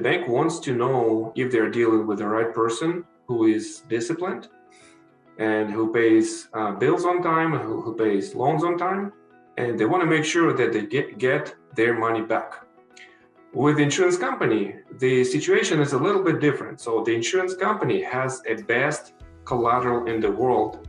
bank wants to know if they're dealing with the right person who is disciplined and who pays bills on time, who pays loans on time, and they want to make sure that they get their money back. With the insurance company, the situation is a little bit different. So the insurance company has a best collateral in the world.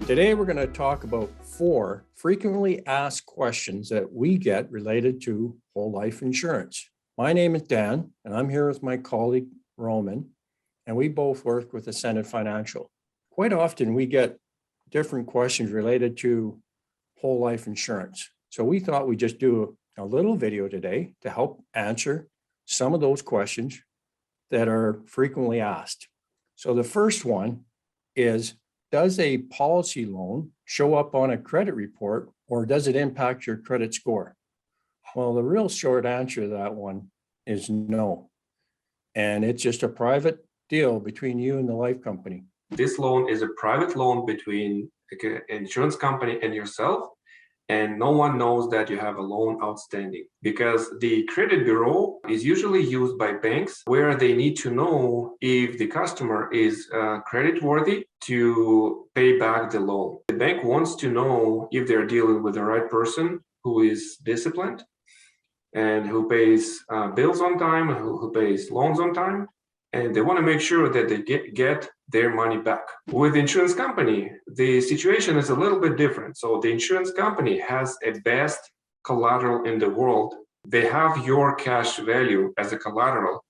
Today, we're going to talk about 4 frequently asked questions that we get related to whole life insurance. My name is Dan, and I'm here with my colleague, Roman, and we both work with Ascendant Financial. Quite often, we get different questions related to whole life insurance. So we thought we'd just do a little video today to help answer some of those questions that are frequently asked. So the first one is, does a policy loan show up on a credit report, or does it impact your credit score? Well, the real short answer to that one is no. And it's just a private deal between you and the life company. This loan is a private loan between an insurance company and yourself, and no one knows that you have a loan outstanding, because the credit bureau is usually used by banks where they need to know if the customer is credit worthy to pay back the loan. The bank wants to know if they're dealing with the right person who is disciplined and who pays bills on time, who pays loans on time, and they want to make sure that they get their money back. With the insurance company, the situation is a little bit different. So the insurance company has a best collateral in the world. They have your cash value as a collateral,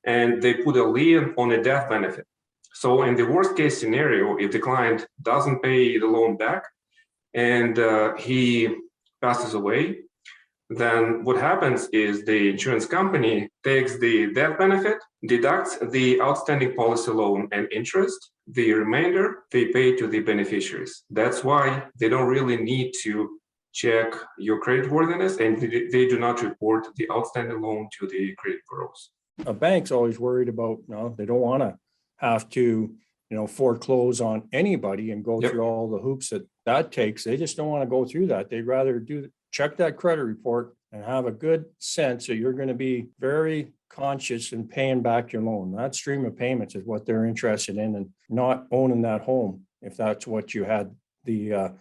and they put a lien on a death benefit. So in the worst case scenario, if the client doesn't pay the loan back and he passes away, then what happens is the insurance company takes the death benefit, deducts the outstanding policy loan and interest. The remainder they pay to the beneficiaries. That's why they don't really need to check your creditworthiness, and they do not report the outstanding loan to the credit bureaus. A bank's always worried about, they don't want to have to, foreclose on anybody and go through all the hoops that takes. They just don't want to go through that. They'd rather check that credit report and have a good sense that you're going to be very conscious in paying back your loan. That stream of payments is what they're interested in, and not owning that home if that's what you had the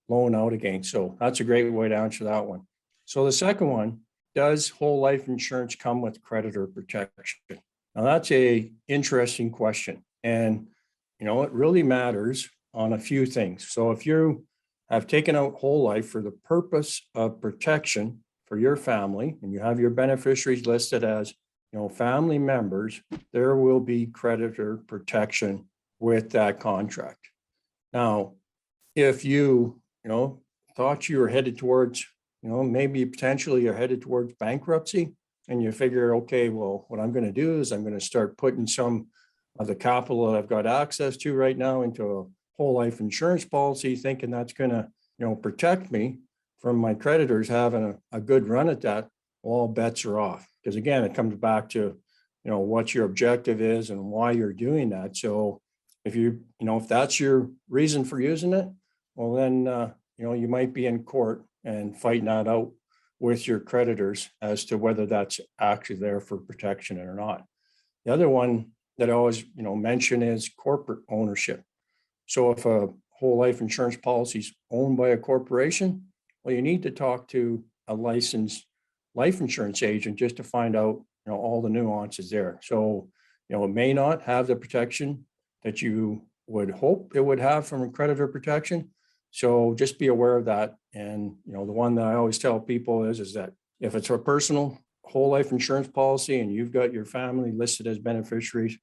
loan out against. So that's a great way to answer that one. So the second one, does whole life insurance come with creditor protection? Now that's a interesting question, and it really matters on a few things. So if you have taken out whole life for the purpose of protection for your family, and you have your beneficiaries listed as, family members, there will be creditor protection with that contract. Now, if you, thought you were headed towards, maybe potentially you're headed towards bankruptcy, and you figure, okay, well, what I'm going to do is I'm going to start putting some of the capital that I've got access to right now into a whole life insurance policy, thinking that's going to, protect me from my creditors having a good run at that. All bets are off, because again, it comes back to, what your objective is and why you're doing that. So if if that's your reason for using it, well, then, you might be in court and fighting that out with your creditors as to whether that's actually there for protection or not. The other one that I always, mention is corporate ownership. So if a whole life insurance policy is owned by a corporation, well, you need to talk to a licensed life insurance agent just to find out, all the nuances there. So, it may not have the protection that you would hope it would have from a creditor protection. So just be aware of that. And, the one that I always tell people is that if it's a personal whole life insurance policy and you've got your family listed as beneficiaries,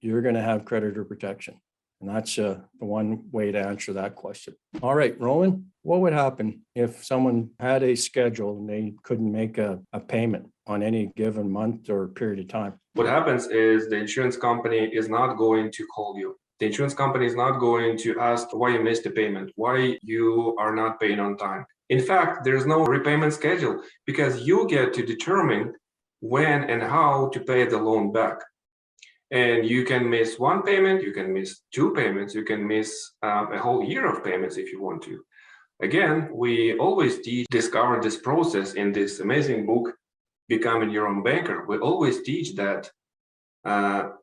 you're going to have creditor protection. And that's the one way to answer that question. All right, Roman, what would happen if someone had a schedule and they couldn't make a payment on any given month or period of time? What happens is the insurance company is not going to call you. The insurance company is not going to ask why you missed a payment, why you are not paying on time. In fact, there's no repayment schedule, because you get to determine when and how to pay the loan back. And you can miss one payment, you can miss 2 payments, you can miss a whole year of payments if you want to. Again, we always discover this process in this amazing book, becoming your own banker, we always teach that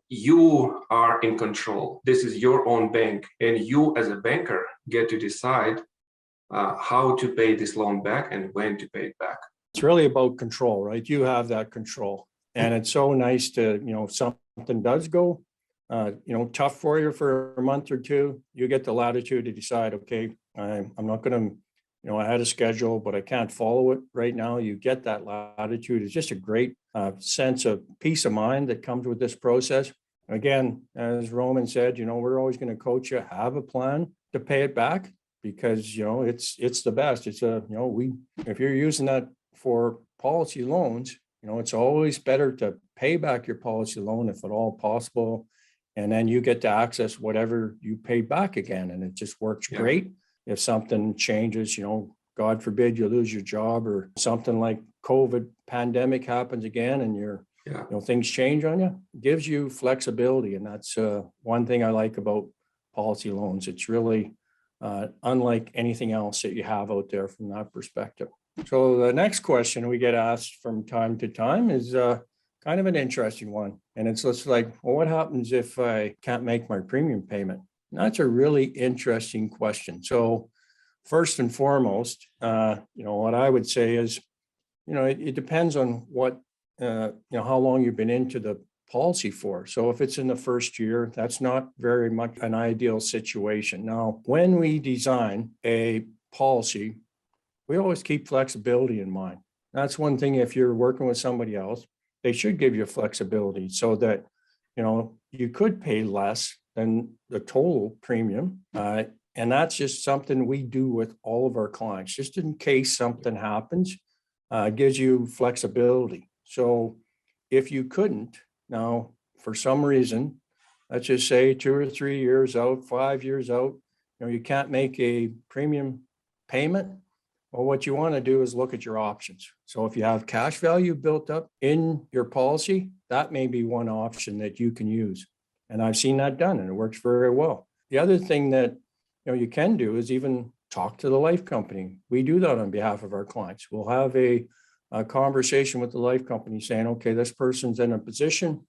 you are in control. This is your own bank, and you as a banker get to decide how to pay this loan back and when to pay it back. It's really about control, right? You have that control. And it's so nice to, something does go, tough for you for a month or two, you get the latitude to decide, okay, I'm not going to, I had a schedule, but I can't follow it right now. You get that latitude. It's just a great sense of peace of mind that comes with this process. Again, as Roman said, we're always going to coach you, have a plan to pay it back because, it's the best. It's if you're using that for policy loans, it's always better to pay back your policy loan if at all possible. And then you get to access whatever you pay back again. And it just works great. If something changes, God forbid you lose your job or something like COVID pandemic happens again and things change on you, it gives you flexibility. And that's one thing I like about policy loans. It's really unlike anything else that you have out there from that perspective. So the next question we get asked from time to time is kind of an interesting one. And it's just like, well, what happens if I can't make my premium payment? And that's a really interesting question. So first and foremost, what I would say is, it depends on what, how long you've been into the policy for. So if it's in the first year, that's not very much an ideal situation. Now, when we design a policy, we always keep flexibility in mind. That's one thing. If you're working with somebody else, they should give you flexibility so that, you could pay less than the total premium. And that's just something we do with all of our clients, just in case something happens, gives you flexibility. So if you couldn't, now, for some reason, let's just say 2 or 3 years out, 5 years out, you can't make a premium payment. Well, what you want to do is look at your options. So if you have cash value built up in your policy, that may be one option that you can use. And I've seen that done and it works very well. The other thing that you can do is even talk to the life company. We do that on behalf of our clients. We'll have a conversation with the life company saying, okay, this person's in a position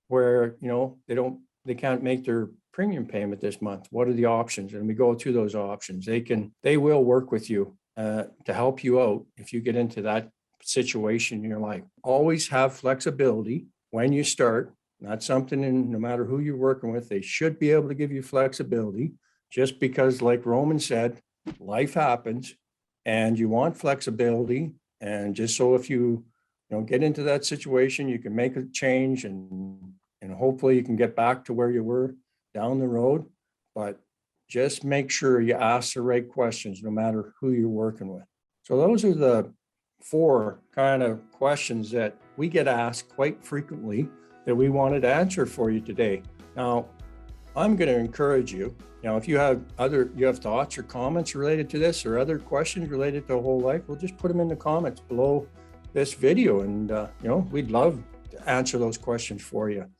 where they can't make their premium payment this month. What are the options? And we go through those options. They will work with you to help you out if you get into that situation in your life. Always have flexibility when you start. That's something, no matter who you're working with, they should be able to give you flexibility just because, like Roman said, life happens and you want flexibility. And just so if you get into that situation, you can make a change and hopefully you can get back to where you were down the road. But just make sure you ask the right questions, no matter who you're working with. So those are the 4 kind of questions that we get asked quite frequently that we wanted to answer for you today. Now, I'm going to encourage you, if you have thoughts or comments related to this or other questions related to whole life, we'll just put them in the comments below this video. And, we'd love to answer those questions for you.